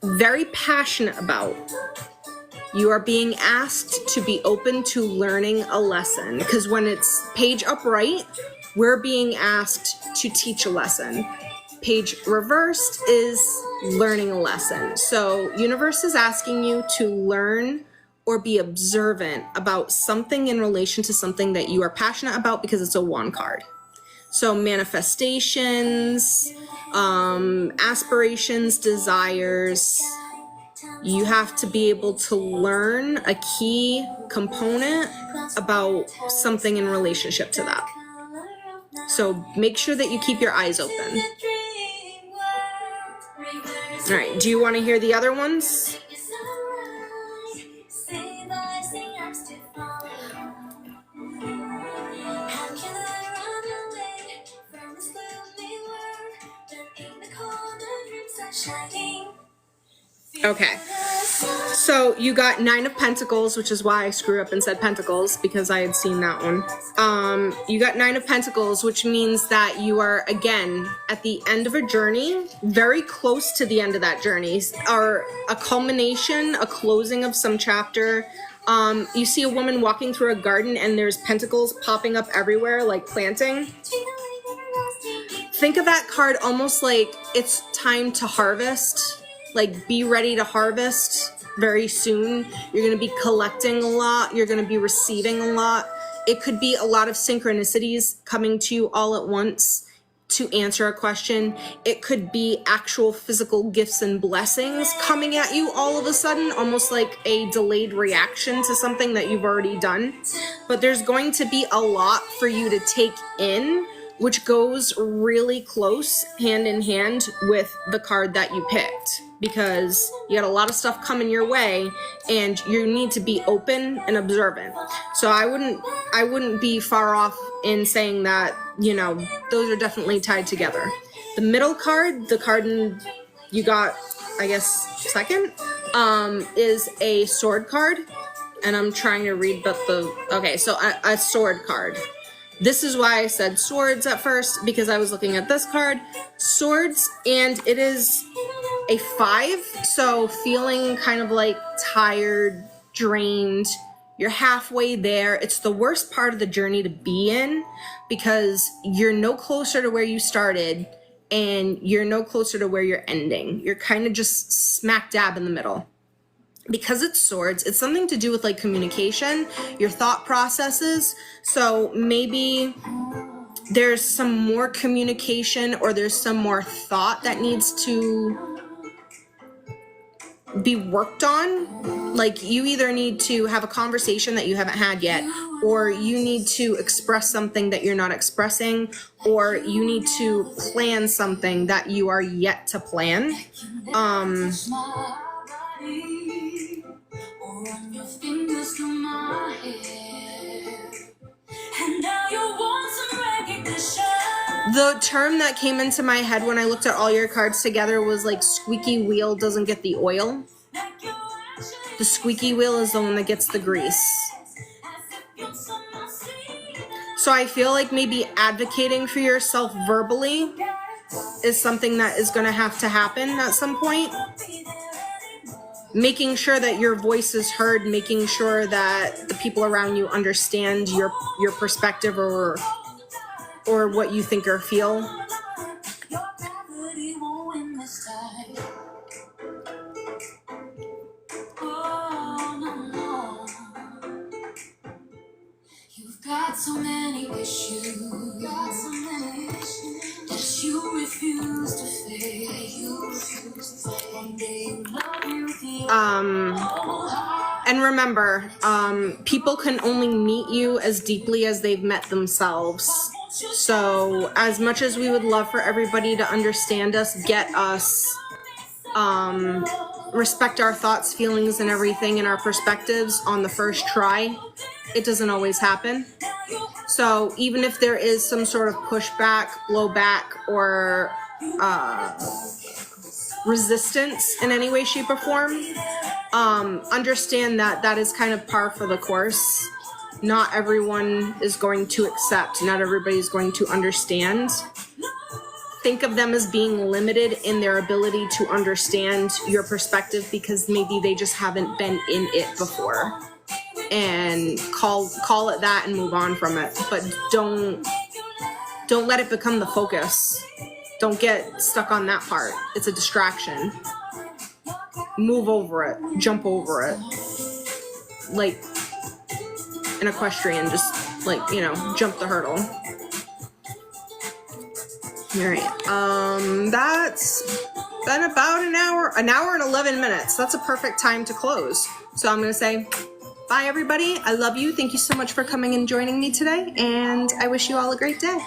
very passionate about, you are being asked to be open to learning a lesson. Because when it's page upright, we're being asked to teach a lesson. Page reversed is learning a lesson. So universe is asking you to learn or be observant about something in relation to something that you are passionate about, because it's a wand card. So manifestations, aspirations, desires. You have to be able to learn a key component about something in relationship to that. So make sure that you keep your eyes open. All right, do you want to hear the other ones? Okay, so you got 9 of Pentacles, which is why I screwed up and said Pentacles, because I had seen that one. You got 9 of Pentacles, which means that you are, again, at the end of a journey, very close to the end of that journey, or a culmination, a closing of some chapter. You see a woman walking through a garden and there's pentacles popping up everywhere, like planting. Think of that card almost like it's time to harvest. Like, be ready to harvest very soon. You're going to be collecting a lot. You're going to be receiving a lot. It could be a lot of synchronicities coming to you all at once to answer a question. It could be actual physical gifts and blessings coming at you all of a sudden, almost like a delayed reaction to something that you've already done. But there's going to be a lot for you to take in, which goes really close hand in hand with the card that you picked, because you got a lot of stuff coming your way and you need to be open and observant. So I wouldn't be far off in saying that you know, those are definitely tied together. The middle card, the card you got, I guess, second, is a sword card. And I'm trying to read but okay, so a sword card. This is why I said swords at first, because I was looking at this card, swords, and it is a 5, so feeling kind of like tired, drained. You're halfway there. It's the worst part of the journey to be in, because you're no closer to where you started and you're no closer to where you're ending. You're kind of just smack dab in the middle. Because it's swords, it's something to do with like communication, your thought processes. So maybe there's some more communication, or there's some more thought that needs to be worked on. Like, you either need to have a conversation that you haven't had yet, or you need to express something that you're not expressing, or you need to plan something that you are yet to plan. Run your fingers through my hair, and now you want some recognition. The term that came into my head when I looked at all your cards together was like squeaky wheel doesn't get the oil. The squeaky wheel is the one that gets the grease. So I feel like maybe advocating for yourself verbally is something that is going to happen at some point. Making sure that your voice is heard, making sure that the people around you understand your perspective or what you think or feel. You've got so many issues that you refuse to face. And remember, people can only meet you as deeply as they've met themselves. So as much as we would love for everybody to understand us, get us, respect our thoughts, feelings, and everything and our perspectives on the first try, it doesn't always happen. So even if there is some sort of pushback, blowback, or resistance in any way, shape, or form, understand that that is kind of par for the course. Not everyone is going to accept, not everybody is going to understand. Think of them as being limited in their ability to understand your perspective because maybe they just haven't been in it before. And call it that and move on from it. But don't let it become the focus. Don't get stuck on that part. It's a distraction. Move over it. Jump over it. Like an equestrian, just like, you know, jump the hurdle. All right. That's been about an hour and 11 minutes. That's a perfect time to close. So I'm going to say bye, everybody. I love you. Thank you so much for coming and joining me today. And I wish you all a great day.